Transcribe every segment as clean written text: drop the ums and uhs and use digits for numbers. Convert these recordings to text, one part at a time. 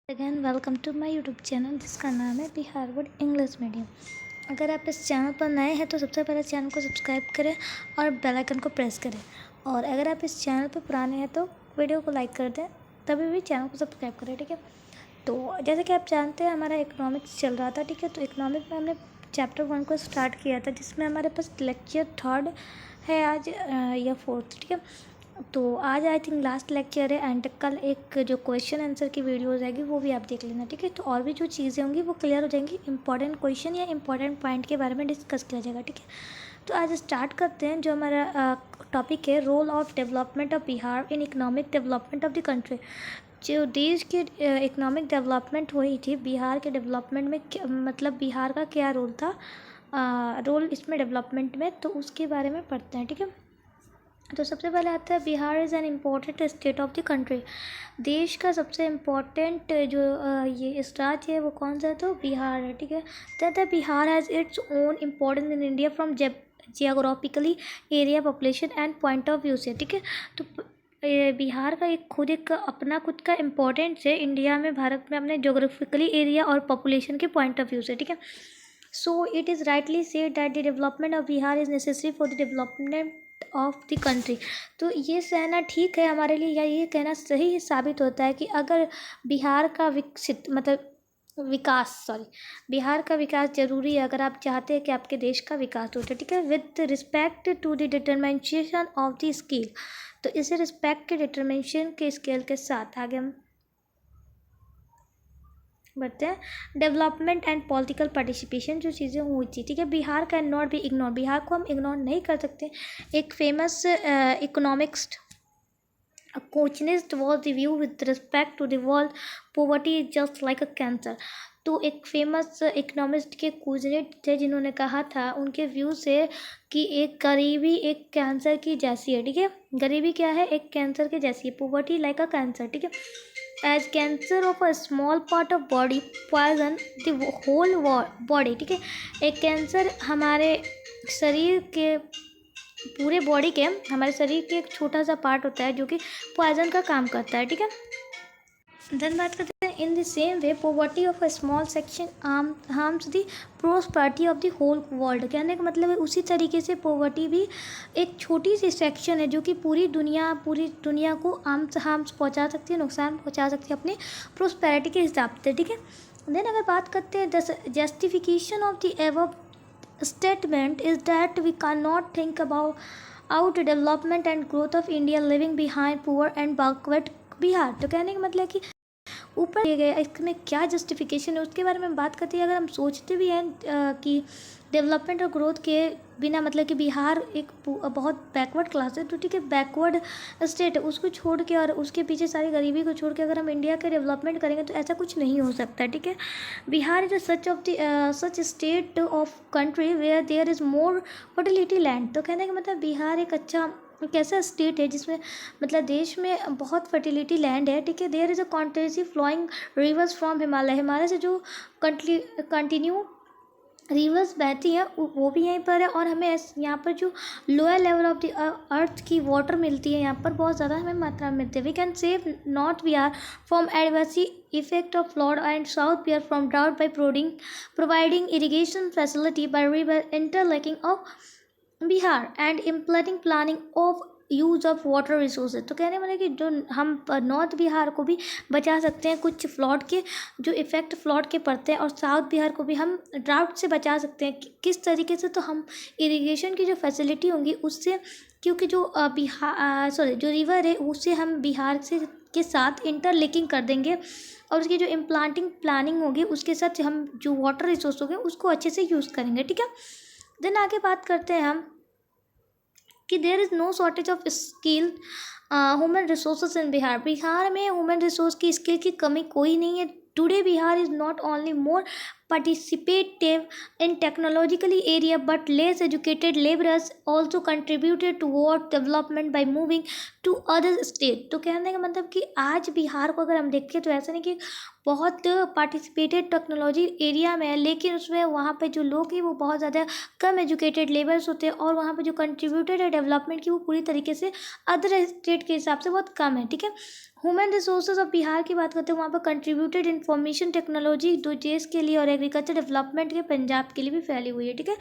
Again welcome to my YouTube channel जिसका नाम है बिहार बोर्ड इंग्लिश मीडियम। अगर आप इस चैनल पर नए हैं तो सबसे पहले चैनल को सब्सक्राइब करें और बेल आइकन को प्रेस करें। और अगर आप इस चैनल पर पुराने हैं तो वीडियो को लाइक कर दें, तभी भी चैनल को सब्सक्राइब करें, ठीक है। तो जैसे कि आप जानते हैं हमारा इकोनॉमिक्स चल रहा था, ठीक है। तो इकोनॉमिक्स में हमने चैप्टर 1 को स्टार्ट किया था, जिसमें हमारे पास लेक्चर 3 है आज या 4, ठीक है। तो आज आई थिंक लास्ट लेक्चर है एंड कल एक जो क्वेश्चन आंसर की वीडियो हो जाएगी वो भी आप देख लेना, ठीक है। तो और भी जो चीज़ें होंगी वो क्लियर हो जाएंगी, इंपॉर्टेंट क्वेश्चन या इंपॉर्टेंट पॉइंट के बारे में डिस्कस किया जाएगा, ठीक है। तो आज स्टार्ट करते हैं। जो हमारा टॉपिक है role of development of Bihar in economic development of the country. जो देश की इकोनॉमिक डेवलपमेंट हुई थी, बिहार के डेवलपमेंट में मतलब बिहार का क्या रोल था, रोल इसमें डेवलपमेंट में, तो उसके बारे में पढ़ते हैं, ठीक है। तो सबसे पहले आता है Bihar is an important state of the country. देश का सबसे इम्पोर्टेंट जो ये राज्य है वो कौन सा है, तो बिहार है, ठीक है। That Bihar has its own importance in India from geographically area population and point of view से, ठीक है। तो बिहार का एक अपना खुद का इम्पोर्टेंस है इंडिया में, भारत में, अपने जोग्राफिकली एरिया और पॉपुलेशन के पॉइंट ऑफ व्यू से, ठीक है। So it is rightly said that the development of Bihar is necessary for the development of the country. तो ये कहना ठीक है हमारे लिए, या ये कहना सही साबित होता है कि अगर बिहार का बिहार का विकास जरूरी है, अगर आप चाहते हैं कि आपके देश का विकास हो, ठीक है। With respect to the determination of the skill, तो इसे रिस्पेक्ट के डिटरमिनेशन के स्केल के साथ आगे हम बढ़ते हैं। डेवलपमेंट एंड पॉलिटिकल पार्टिसिपेशन जो चीज़ें हुई थी, ठीक है। Bihar can not be ignore, Bihar को हम इग्नोर नहीं कर सकते। एक फेमस इकोनॉमिक्स कोचनिस्ट was the view with respect to the world poverty is just like a cancer. तो एक फेमस इकोनॉमिस्ट के कोचनिस्ट थे जिन्होंने कहा था उनके व्यू से कि एक गरीबी एक कैंसर की जैसी है, ठीक है। गरीबी क्या है, एक कैंसर की जैसी है। पॉवर्टी लाइक अ कैंसर, ठीक है। As cancer of a small part of body poison the whole body, ठीक है। एक कैंसर हमारे शरीर के पूरे बॉडी के, हमारे शरीर के एक छोटा सा पार्ट होता है जो कि पॉइजन का काम करता है, ठीक है। देन बात करते हैं in the same way poverty of a small section harms the prosperity of the whole world. कहने का मतलब है उसी तरीके से पॉवर्टी भी एक छोटी सी सेक्शन है जो कि पूरी दुनिया को हार्म्स पहुंचा सकती है, नुकसान पहुंचा सकती है अपनी प्रोस्पेरिटी के हिसाब से, ठीक है। देन अगर बात करते हैं justification of the above statement is that we cannot think about development and growth of India leaving behind poor and backward Bihar. तो कहने का मतलब कि ऊपर दिए गए इसमें क्या जस्टिफिकेशन है उसके बारे में बात करते हैं। अगर हम सोचते भी हैं कि डेवलपमेंट और ग्रोथ के बिना मतलब कि बिहार एक बहुत बैकवर्ड क्लास है, तो ठीक है, बैकवर्ड स्टेट है, उसको छोड़ के और उसके पीछे सारी गरीबी को छोड़ के अगर हम इंडिया के डेवलपमेंट करेंगे तो ऐसा कुछ नहीं हो सकता, ठीक है। Bihar is such state of country where there is more fertility land. तो कहने का मतलब बिहार एक ऐसा स्टेट है जिसमें मतलब देश में बहुत फर्टिलिटी लैंड है, ठीक है। There is a continuously flowing rivers from Himalaya से जो कंटिन्यू रिवर्स बहती हैं वो भी यहीं पर है, और हमें यहाँ पर जो lower level of the earth की वाटर मिलती है यहाँ पर बहुत ज़्यादा हमें मात्रा में मिलती है। We can save north Bihar from adverse effect of flood and south Bihar from drought by providing irrigation facility by river interlinking of Bihar and implementing planning of use of water resources. तो कहने वाले कि जो हम नॉर्थ बिहार को भी बचा सकते हैं कुछ फ्लड के जो इफ़ेक्ट फ्लड के पड़ते हैं, और साउथ बिहार को भी हम ड्राउट से बचा सकते हैं। किस तरीके से, तो हम इरिगेशन की जो फैसिलिटी होंगी उससे, क्योंकि जो जो रिवर है उससे हम बिहार से के साथ इंटरलिंकिंग कर देंगे, और उसकी जो इम्प्लांटिंग प्लानिंग होगी उसके साथ हम जो वाटर रिसोर्स होंगे उसको अच्छे से यूज़ करेंगे, ठीक है। देन आगे बात करते हैं हम कि there is no shortage of skill human resources in Bihar. Bihar में ह्यूमन रिसोर्स की स्किल की कमी कोई नहीं है। Today Bihar is not only more participative in technologically area but less educated laborers also contributed toward development by moving to other state। तो कहने का मतलब कि आज बिहार को अगर हम देखें तो ऐसा नहीं कि बहुत पार्टिसिपेटेड टेक्नोलॉजी एरिया में है, लेकिन उसमें वहाँ पे जो लोग हैं वो बहुत ज़्यादा कम एजुकेटेड लेबर्स होते हैं, और वहाँ पे जो कंट्रीब्यूटेड है डेवलपमेंट की वो पूरी तरीके से अदर स्टेट के हिसाब से बहुत कम है, ठीक है। ह्यूमन रिसोर्सेज ऑफ बिहार की बात करते हैं, वहाँ पर कंट्रीब्यूटेड इंफॉर्मेशन टेक्नोलॉजी दो देश के लिए और एग्रीकल्चर डेवलपमेंट के पंजाब के लिए भी फैली हुई है, ठीक है।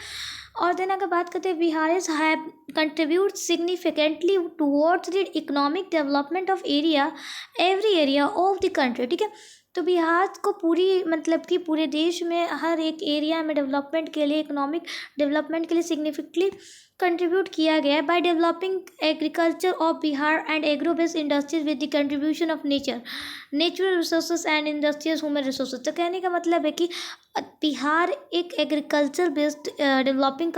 और देन अगर बात करते हैं Bihar is have contribute significantly towards the economic development of area every area of the country, ठीक है। तो बिहार को पूरी मतलब कि पूरे देश में हर एक एरिया में डेवलपमेंट के लिए, इकोनॉमिक डेवलपमेंट के लिए सिग्निफिकेंटली कंट्रीब्यूट किया गया है by developing agriculture of Bihar and agro based industries with the contribution of natural resources and industries human resources. तो कहने का मतलब है कि बिहार एक एग्रीकल्चर बेस्ड डेवलपिंग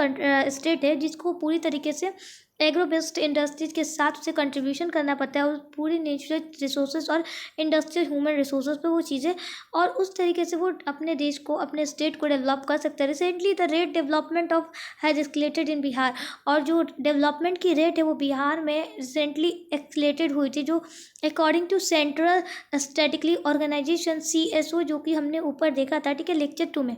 स्टेट है जिसको पूरी तरीके से एग्रो बेस्ड इंडस्ट्रीज के साथ उसे कंट्रीब्यूशन करना पड़ता है और पूरी नेचुरल रिसोर्सेज और इंडस्ट्रियल ह्यूमन रिसोर्सेज पे वो चीज़ें, और उस तरीके से वो अपने देश को, अपने स्टेट को डेवलप कर सकते हैं। Recently the rate development of has accelerated in Bihar, और जो डेवलपमेंट की रेट है वो बिहार में रिसेंटली एक्सलेटेड हुई थी, जो according to central statically organisation CSO, जो कि हमने ऊपर देखा था, ठीक है, लेक्चर 2 में,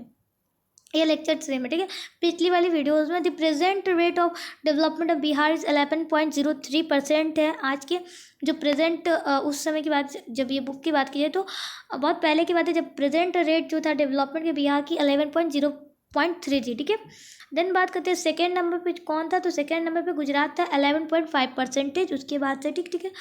ये लेक्चर 3 में, ठीक है, पिछली वाली वीडियोस में। The present rate of development of Bihar is 11.03% है आज के, जो प्रेजेंट उस समय की बात, जब ये बुक की बात की जाए तो बहुत पहले की बात है, जब प्रेजेंट रेट जो था डेवलपमेंट के बिहार की 11.03 थी, ठीक है। देन बात करते हैं सेकेंड नंबर पे कौन था, तो सेकेंड नंबर पे गुजरात था 11.5%, उसके बाद से, ठीक है।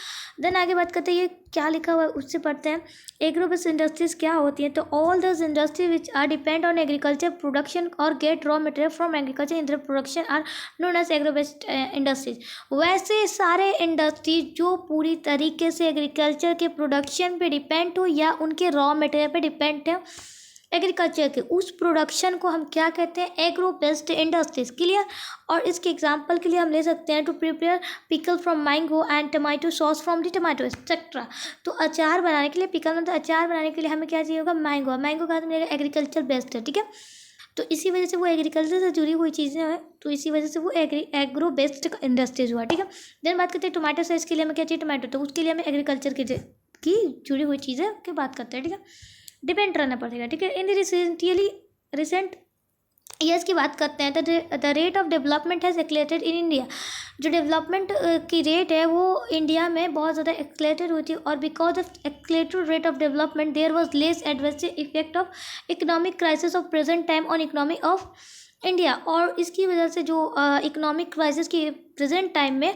देन आगे बात करते हैं ये क्या लिखा हुआ है उससे पढ़ते हैं। एग्रो बेस्ड इंडस्ट्रीज क्या होती हैं, तो all those industries which are depend on agriculture production और get raw material from agriculture in production are known as agro based industries. वैसे सारे इंडस्ट्रीज जो पूरी तरीके से एग्रीकल्चर के प्रोडक्शन पे डिपेंड हो या उनके रॉ मटेरियल पे डिपेंड है एग्रीकल्चर के, उस प्रोडक्शन को हम क्या कहते हैं, एग्रो बेस्ड इंडस्ट्रीज। क्लियर। और इसके एग्जांपल के लिए हम ले सकते हैं to prepare pickle from mango and tomato sauce from the tomato etcetera. तो अचार बनाने के लिए, पिकल मतलब अचार बनाने के लिए हमें क्या चाहिए होगा, मैंगो। मैंगो का मतलब एग्रीकल्चर बेस्ड है, ठीक है। तो इसी वजह से वो एग्रीकल्चर से जुड़ी हुई चीज़ें हैं, तो इसी वजह से वो एग्रो बेस्ड इंडस्ट्रीज हुआ, ठीक है। देन बात करते हैं टोमेटो सॉस के लिए हमें क्या चाहिए, टोमेटो, तो उसके लिए हमें एग्रीकल्चर की जुड़ी हुई चीज़ें की बात करते हैं, ठीक है, डिपेंड रहना पड़ेगा, ठीक है। इन रिसेंट ईयर्स की बात करते हैं तो the rate of development has accelerated in India. जो डेवलपमेंट की रेट है वो इंडिया में बहुत ज़्यादा एक्सलेटेड हुई थी, और because of accelerated rate of development there was less adverse effect of economic crisis of present time on economy of India. और इसकी वजह से जो इकोनॉमिक क्राइसिस की प्रेजेंट टाइम में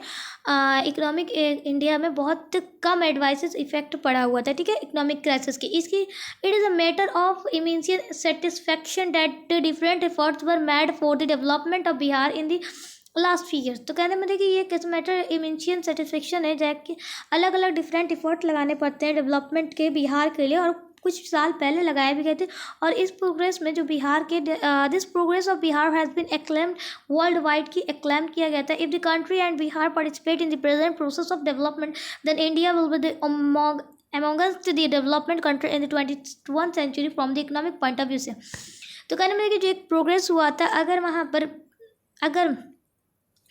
इकोनॉमिक इंडिया में बहुत कम एडवाइसेस इफेक्ट पड़ा हुआ था, ठीक है, इकोनॉमिक क्राइसिस की। इसकी it is a matter of immediate satisfaction that different efforts were made for the development of Bihar in the last fee years. तो कहने में कि ये किस मैटर इमीडिएट सेटिस्फेक्शन है, जबकि अलग अलग डिफरेंट एफर्ट लगाने पड़ते हैं डेवलपमेंट के बिहार के लिए, और कुछ साल पहले लगाए भी गए थे। और इस प्रोग्रेस में जो बिहार के this progress of Bihar has been acclaimed worldwide की एक्लेम किया गया था। If the country and Bihar participate in the present process of development then India will be the amongst the development country in the 21st century from the economic point of view से। तो कहने में कि जो एक प्रोग्रेस हुआ था, अगर वहाँ पर अगर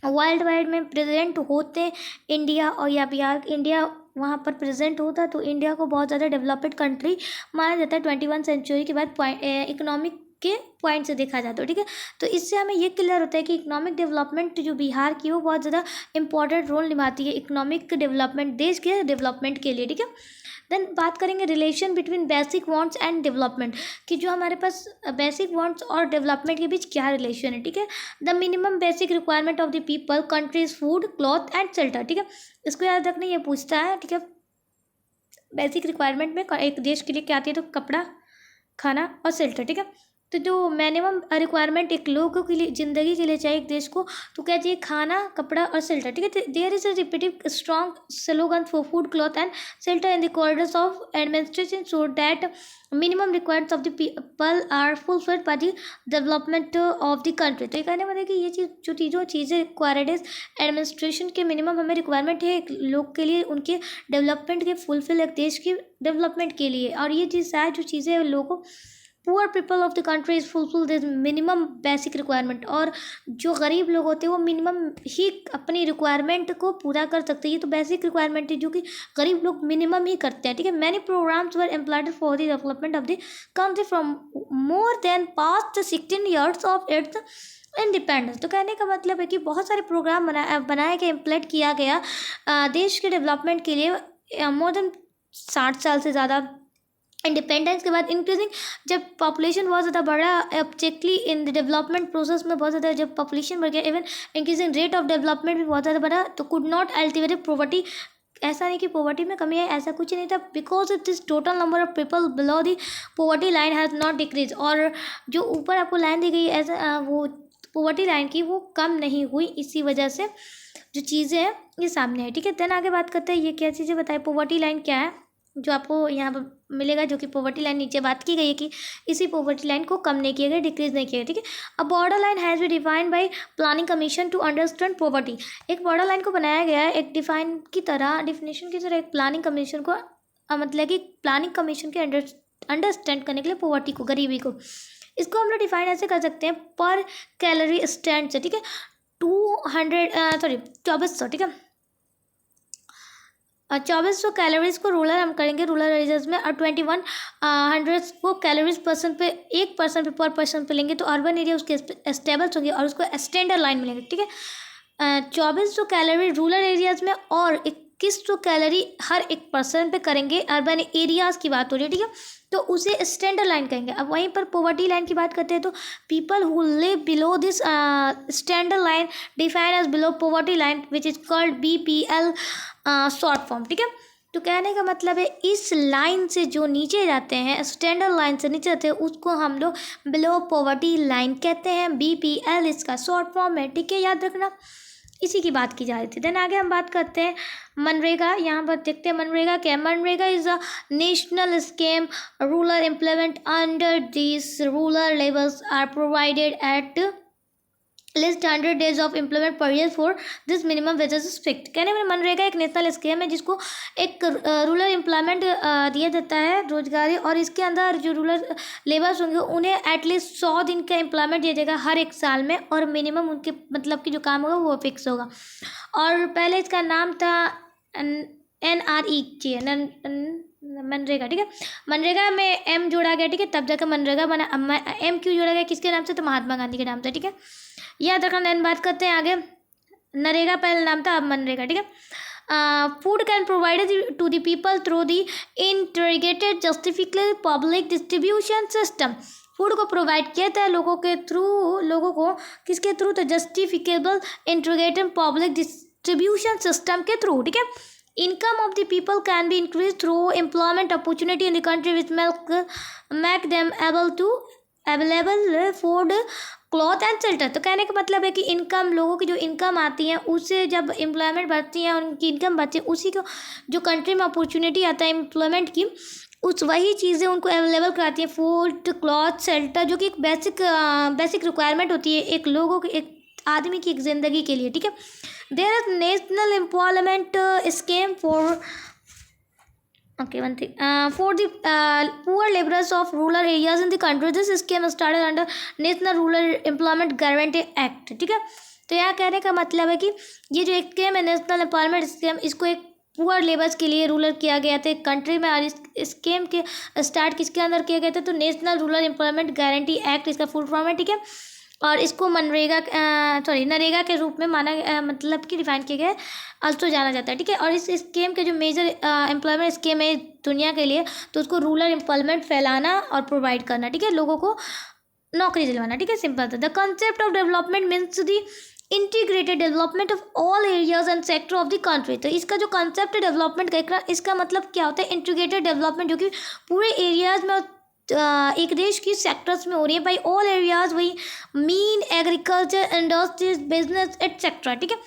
वर्ल्ड वाइड में प्रेजेंट होते इंडिया और या बिहार, इंडिया वहाँ पर प्रेजेंट होता तो इंडिया को बहुत ज़्यादा डेवलप्ड कंट्री माना जाता है 21 सेंचुरी के बाद इकोनॉमिक के पॉइंट से देखा जाता है, ठीक है। तो इससे हमें ये क्लियर होता है कि इकोनॉमिक डेवलपमेंट जो बिहार की वो बहुत ज़्यादा इंपॉर्टेंट रोल निभाती है इकोनॉमिक डेवलपमेंट, देश के डेवलपमेंट के लिए, ठीक है। देन बात करेंगे relation between basic wants and development, कि जो हमारे पास बेसिक वांट्स और डेवलपमेंट के बीच क्या रिलेशन है, ठीक है। The minimum basic requirement of the people countries food cloth and shelter, ठीक है, इसको याद रखना, ये पूछता है, ठीक है। बेसिक रिक्वायरमेंट में एक देश के लिए क्या आती है, तो कपड़ा, खाना और शेल्टर, ठीक है। तो जो मिनिमम रिक्वायरमेंट एक लोगों के लिए, ज़िंदगी के लिए चाहिए एक देश को, तो क्या चाहिए, खाना, कपड़ा और शेल्टर, ठीक है। There is a repeated strong slogan for food cloth and shelter in the corridors of administration so that minimum requires of the people are fulfilled by the development of the country. तो ये कहने मतलब कि ये चीज़ जो चीज़ें required है administration के, मिनिमम हमें रिक्वायरमेंट है एक लोग के लिए, उनके डेवलपमेंट के फुलफिल, एक देश की डेवलपमेंट के लिए। और ये चीज़ है जो चीज़ें लोगों को poor people of the country is fulfil this minimum basic requirement, और जो गरीब लोग होते हैं वो मिनिमम ही अपनी रिक्वायरमेंट को पूरा कर सकते हैं। ये तो बेसिक रिक्वायरमेंट है जो कि गरीब लोग मिनिमम ही करते हैं, ठीक है। Many programmes were employed for the development of the country from more than past 16 years of its independence. तो कहने का मतलब है कि बहुत सारे प्रोग्राम बनाए गए, इम्प्लीमेंट किया गया देश के डेवलपमेंट के लिए मोर देन 60 साल से ज़्यादा। इंडिपेंडेंस के बाद इंक्रीजिंग, जब पॉपुलेशन बहुत ज़्यादा बढ़ा ऑब्जेक्टली इन द डेवलपमेंट प्रोसेस में बहुत ज़्यादा जब पॉपुलेशन बढ़ गया, even increasing rate of development भी बहुत ज़्यादा बढ़ा, तो कुड नॉट अल्टीमेट पॉवर्टी, ऐसा नहीं कि पॉवर्टी में कमी है, ऐसा कुछ नहीं था, because it this total number of people below the poverty line has not decrease, और जो ऊपर आपको लाइन दी गई ऐसा वो पॉवर्टी लाइन की वो कम नहीं हुई, इसी वजह से जो चीज़ें हैं ये सामने है। ठीक है, देन आगे बात करते हैं ये क्या चीज़ें बताए, पॉवर्टी लाइन क्या है जो आपको यहाँ पर मिलेगा, जो कि पॉवर्टी लाइन नीचे बात की गई है कि इसी पॉवर्टी लाइन को कम नहीं किया गया, डिक्रीज नहीं किया गया। ठीक है, a border line has be defined by planning commission to understand poverty, एक बॉर्डर लाइन को बनाया गया है एक डिफाइन की तरह, डिफिनेशन की तरह एक प्लानिंग कमीशन को, मतलब कि प्लानिंग कमीशन के अंडरस्टैंड करने के लिए पॉवर्टी को, गरीबी को, इसको हम लोग डिफाइन ऐसे कर सकते हैं पर कैलोरी स्टैंड से। ठीक है, 2400, ठीक है, 2400 कैलोरीज को रूरल हम करेंगे रूरल एरियाज में, और 2100 को कैलोरीज पर्सन पे, एक पर्सन पे पर पर्सन पे लेंगे, तो अर्बन एरिया उसके स्टेबल्स होंगे और उसको स्टैंडर्ड लाइन मिलेंगे। ठीक है, 2400 कैलोरी रूरल एरियाज में और 2100 कैलोरी हर एक पर्सन पे करेंगे, अर्बन एरियाज की बात हो रही है। ठीक है, तो उसे स्टैंडर्ड लाइन कहेंगे। अब वहीं पर पॉवर्टी लाइन की बात करते हैं तो people who live below this standard line define as below poverty line which is called BPL short form. ठीक है, तो कहने का मतलब है इस लाइन से जो नीचे जाते हैं, स्टैंडर्ड लाइन से नीचे जाते हैं, उसको हम लोग बिलो पॉवर्टी लाइन कहते हैं, BPL इसका शॉर्ट फॉर्म है। ठीक है, याद रखना, इसी की बात की जा रही थी। देन आगे हम बात करते हैं मनरेगा, यहाँ पर देखते हैं मनरेगा क्या है। MNREGA is a national scheme rural employment, under this rural labours are provided at least 100 days of employment per year for this minimum wages is fixed. कहने में मनरेगा एक नेशनल स्कीम है जिसको एक रूरल एम्प्लॉयमेंट दिया जाता है, रोजगारी, और इसके अंदर जो रूरल लेबर्स होंगे उन्हें एटलीस्ट 100 दिन का एम्प्लॉयमेंट दिया जाएगा हर एक साल में, और मिनिमम उनके मतलब कि जो काम होगा वो फिक्स होगा। और पहले इसका नाम था NRE मनरेगा। ठीक है, मनरेगा में M जोड़ा गया, ठीक है, तब जाकर मनरेगा बना। M क्यों जोड़ा गया, किसके नाम से, तो महात्मा गांधी के नाम से। ठीक है, याद रखना। देन बात करते हैं आगे, नरेगा पहले नाम था, अब मनरेगा। ठीक है, food can provided to the people through the integrated justifiable public distribution system, food को प्रोवाइड किया था लोगों के थ्रू, लोगों को किसके थ्रू, तो justiciable integrated public distribution system के थ्रू। ठीक है, income of the people can be increased through employment opportunity in the country which make them able to available food cloth and shelter. तो कहने का मतलब है कि इनकम, लोगों की जो इनकम आती है उससे जब एम्प्लॉयमेंट बढ़ती है, उनकी इनकम बढ़ती है, उसी को जो कंट्री में अपॉर्चुनिटी आता है एम्प्लॉयमेंट की, उस वही चीज़ें उनको अवेलेबल कराती है, फूड क्लॉथ शेल्टर, जो कि एक बेसिक रिक्वायरमेंट होती है एक लोगों की, एक आदमी की एक ज़िंदगी के लिए। ठीक है, there is national employment scheme for for the poor laborers of rural areas in the country. This scheme started under National Rural Employment Guarantee Act. ठीक है, तो यहाँ कहने का मतलब है कि ये जो एक स्कीम है नेशनल एम्प्लॉयमेंट स्कीम, इसको एक पुअर लेबर्स के लिए रूरल किया गया था एक कंट्री में, और इस स्कीम के स्टार्ट किसके अंदर किया गया था, तो national rural employment guarantee act इसका फुल फॉर्म है। ठीक है, और इसको नरेगा के रूप में माना मतलब कि डिफाइन किया गया, अल्सो जाना जाता है। ठीक है, और इस स्कीम के जो मेजर एम्प्लॉयमेंट स्कीम है दुनिया के लिए, तो उसको रूरल एम्प्लॉयमेंट फैलाना और प्रोवाइड करना। ठीक है, लोगों को नौकरी दिलवाना। ठीक है, सिंपल था। The concept of development means the integrated development of all areas and sector of the country. तो इसका जो कंसेप्ट है डेवलपमेंट का, इसका मतलब क्या होता है, इंटीग्रेटेड डेवलपमेंट, जो कि पूरे एरियाज में एक देश की सेक्टर्स में हो रही है, बाई ऑल एरियाज, वही mean agriculture, industries, business etcetera. ठीक है,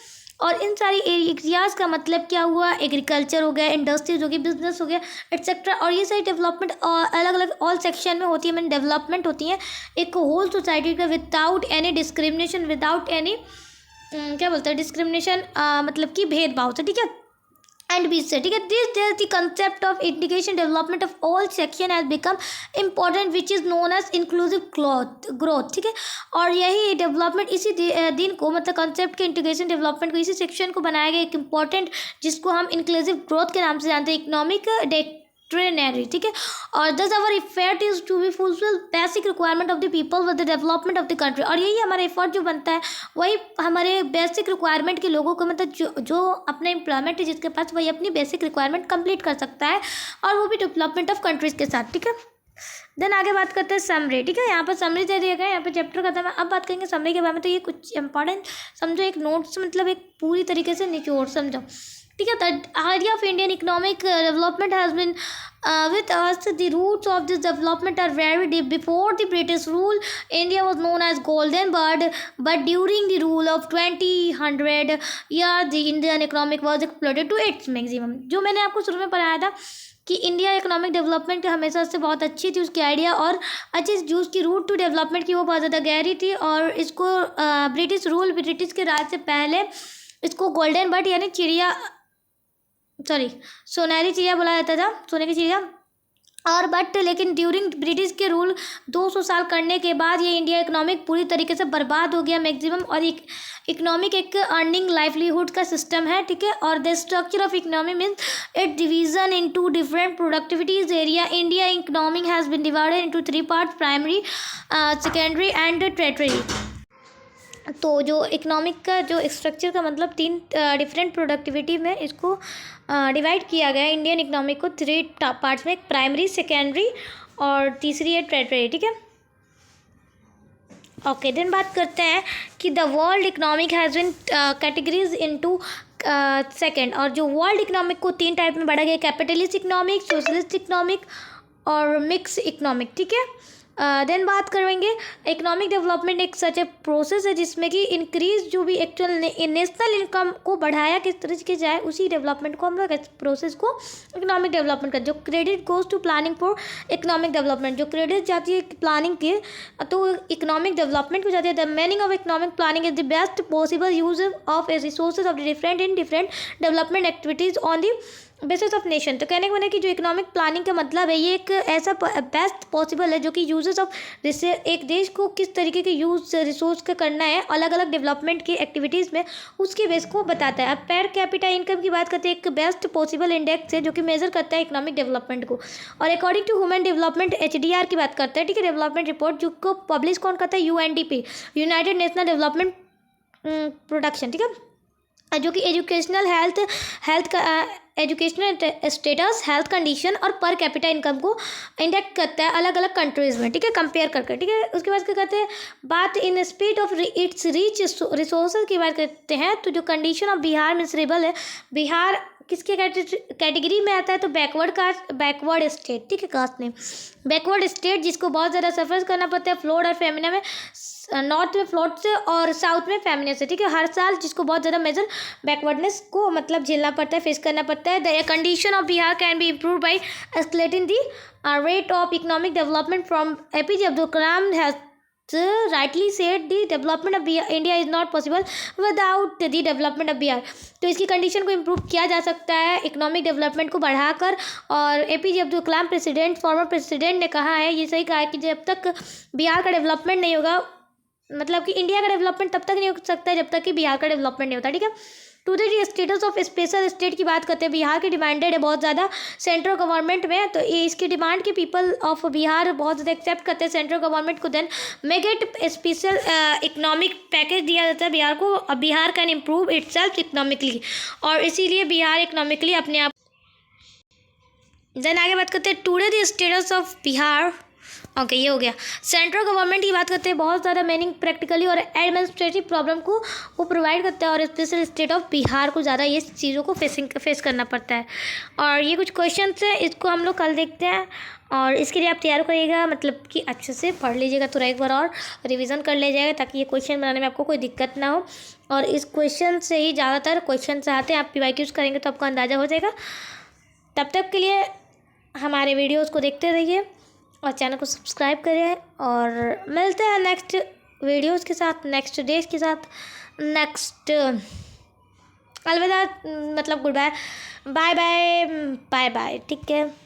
और इन सारी एरियाज का मतलब क्या हुआ, एग्रीकल्चर हो गया, इंडस्ट्रीज हो गई, बिजनेस हो गया एटसेट्रा, और ये सारी डेवलपमेंट अलग अलग ऑल सेक्शन में होती है, मीन डेवलपमेंट होती है एक होल सोसाइटी का, without any discrimination, without any क्या बोलते हैं डिस्क्रिमिनेशन, मतलब कि भेदभाव से। ठीक है, एंड बीच से। ठीक है, this the concept of integration development of all section has become important which is known as inclusive growth. ठीक है, और यही डेवलपमेंट इसी दिन को, मतलब कंसेप्ट के इंटीग्रेशन डेवलपमेंट को, इसी सेक्शन को बनाया गया एक इम्पॉर्टेंट, जिसको हम इंक्लूसिव ग्रोथ के नाम से जानते हैं, इकोनॉमिक ट्रेनरी, ठीक है। और thus our effort is to be fulfil basic requirement of the people with the development of the country. और यही हमारा एफर्ट जो बनता है वही हमारे बेसिक रिक्वायरमेंट के लोगों को, मतलब जो अपने एम्प्लॉयमेंट है जिसके पास, वही अपनी बेसिक रिक्वायरमेंट कंप्लीट कर सकता है, और वो भी डेवलपमेंट ऑफ कंट्रीज के साथ, ठीक है। देन आगे बात करते हैं समरी, ठीक है। यहाँ पर समरी दे दिया गया है, यहाँ पे चैप्टर खत्म है। अब बात करेंगे समरी के बारे में। तो ये कुछ इंपॉर्टेंट समझो, एक नोट्स मतलब एक पूरी तरीके से निचोड़ समझो, ठीक है। The idea of Indian economic development has been with us. The roots of this development are very deep. Before the British rule, India was known as golden but during the rule of 2000 years, the Indian economic was exploited to its maximum. जो मैंने आपको शुरू में पढ़ाया था कि India economic development हमेशा से बहुत अच्छी थी, उसकी आइडिया और अच्छी जो उसकी रूट टू डेवलपमेंट की वो बहुत ज़्यादा गहरी थी। और इसको ब्रिटिश के राज से पहले इसको गोल्डन बर्ड यानी सोनेरी चिड़िया बोला जाता था, सोने की चिड़िया। और बट लेकिन ड्यूरिंग ब्रिटिश के रूल 200 साल करने के बाद ये इंडिया इकोनॉमिक पूरी तरीके से बर्बाद हो गया मैक्सिमम। और इकोनॉमिक एक अर्निंग लाइवलीहुड का सिस्टम है, ठीक है। और the structure of economy means it division into different productivities area. India economic has been divided into 3 parts, primary, secondary and tertiary. तो जो इकोनॉमिक का जो स्ट्रक्चर का मतलब 3 डिफरेंट प्रोडक्टिविटी में इसको डिवाइड किया गया है इंडियन इकोनॉमिक को 3 पार्ट्स में, एक प्राइमरी, सेकेंडरी और तीसरी है टर्टियरी, ठीक है। ओके, देन बात करते हैं कि the world economic has been categories into second. और जो वर्ल्ड इकोनॉमिक को 3 टाइप में बांटा गया, कैपिटलिस्ट इकोनॉमिक, सोशलिस्ट इकोनॉमिक और मिक्स इकोनॉमिक, ठीक है। देन बात करेंगे इकोनॉमिक डेवलपमेंट एक सच ए प्रोसेस है जिसमें कि इंक्रीज जो भी एक्चुअल नेशनल इनकम को बढ़ाया किस तरह की जाए, उसी डेवलपमेंट को हम लोग प्रोसेस को इकोनॉमिक डेवलपमेंट का। जो credit goes to planning for economic development, जो क्रेडिट जाती है प्लानिंग के तो इकोनॉमिक डेवलपमेंट को जाती है। The meaning of economic planning is the best possible use of A resources of different development activities on the basis of nation. तो कहने को मैंने कि जो इकोनॉमिक प्लानिंग का मतलब है ये एक ऐसा बेस्ट पॉसिबल है जो कि यूजेस ऑफ एक देश को किस तरीके के यूज रिसोर्स का करना है अलग अलग डेवलपमेंट की एक्टिविटीज़ में, उसके बेस को बताता है। अब पर कैपिटा इनकम की बात करते हैं, एक बेस्ट पॉसिबल इंडेक्स है जो कि मेजर करता है इकोनॉमिक डेवलपमेंट को। और according to human development HDR की बात करते हैं, ठीक है, डेवलपमेंट रिपोर्ट जो को पब्लिश कौन करता है, UNDP, United national development production, ठीक है, जो कि एजुकेशनल स्टेटस, हेल्थ कंडीशन और पर कैपिटा इनकम को इंडेक्ट करता है अलग अलग कंट्रीज़ में, ठीक है, कंपेयर करके, ठीक है। उसके बाद क्या कहते हैं, बात in speed of its reach resources की बात करते हैं। तो जो कंडीशन ऑफ बिहार मिसरेबल है, बिहार किसके कैटेगरी में आता है, तो बैकवर्ड स्टेट, ठीक है, कास्ट में बैकवर्ड स्टेट जिसको बहुत ज़्यादा सफ़र करना पड़ता है फ्लोड और फेमिना में, नॉर्थ में फ्लोड से और साउथ में फेमिना से, ठीक है, हर साल जिसको बहुत ज़्यादा मेजर बैकवर्डनेस को मतलब झेलना पड़ता है, फेस करना पड़ता है। The condition of Bihar can be improve by escalating the rate of economic development from APJ Abdul Kalam has rightly said the development of India is not possible without the development of Bihar. तो इसकी कंडीशन को improve किया जा सकता है economic development को बढ़ाकर। और APJ Abdul Kalam former president ने कहा है, ये सही कहा है कि जब तक बिहार का डेवलपमेंट नहीं होगा, मतलब कि इंडिया का डेवलपमेंट तब तक नहीं हो सकता है जब तक कि बिहार का डेवलपमेंट नहीं होता, ठीक है। To the status of special state की बात करते हैं, बिहार की डिमांडेड है बहुत ज़्यादा सेंट्रल गवर्नमेंट में। तो ये इसकी डिमांड की पीपल ऑफ बिहार बहुत ज़्यादा एक्सेप्ट करते हैं सेंट्रल गवर्नमेंट को। देन मेगेट स्पेशल इकोनॉमिक पैकेज दिया जाता है बिहार को। अब Bihar can improve itself economically, और इसीलिए बिहार इकोनॉमिकली अपने आप। देन आगे बात करते हैं today the status of Bihar. Okay, ये हो गया। सेंट्रल गवर्नमेंट की बात करते हैं, बहुत ज़्यादा मीनिंग प्रैक्टिकली और एडमिनिस्ट्रेटिव प्रॉब्लम को वो प्रोवाइड करता है, और स्पेशल स्टेट ऑफ बिहार को ज़्यादा ये चीज़ों को फेस करना पड़ता है। और ये कुछ क्वेश्चन हैं, इसको हम लोग कल देखते हैं। और इसके लिए आप तैयार करिएगा, मतलब कि अच्छे से पढ़ लीजिएगा, थोड़ा एक बार और रिवीजन कर ले जाएगा ताकि ये क्वेश्चन बनाने में आपको कोई दिक्कत ना हो। और इस क्वेश्चन से ही ज़्यादातर क्वेश्चन आते हैं, आप PYQs करेंगे तो आपको अंदाज़ा हो जाएगा। तब तक के लिए हमारे वीडियोज़ को देखते रहिए और चैनल को सब्सक्राइब करें, और मिलते हैं नेक्स्ट वीडियोज़ के साथ, नेक्स्ट डेज के साथ, नेक्स्ट अलविदा, मतलब goodbye, bye bye, bye bye, ठीक है।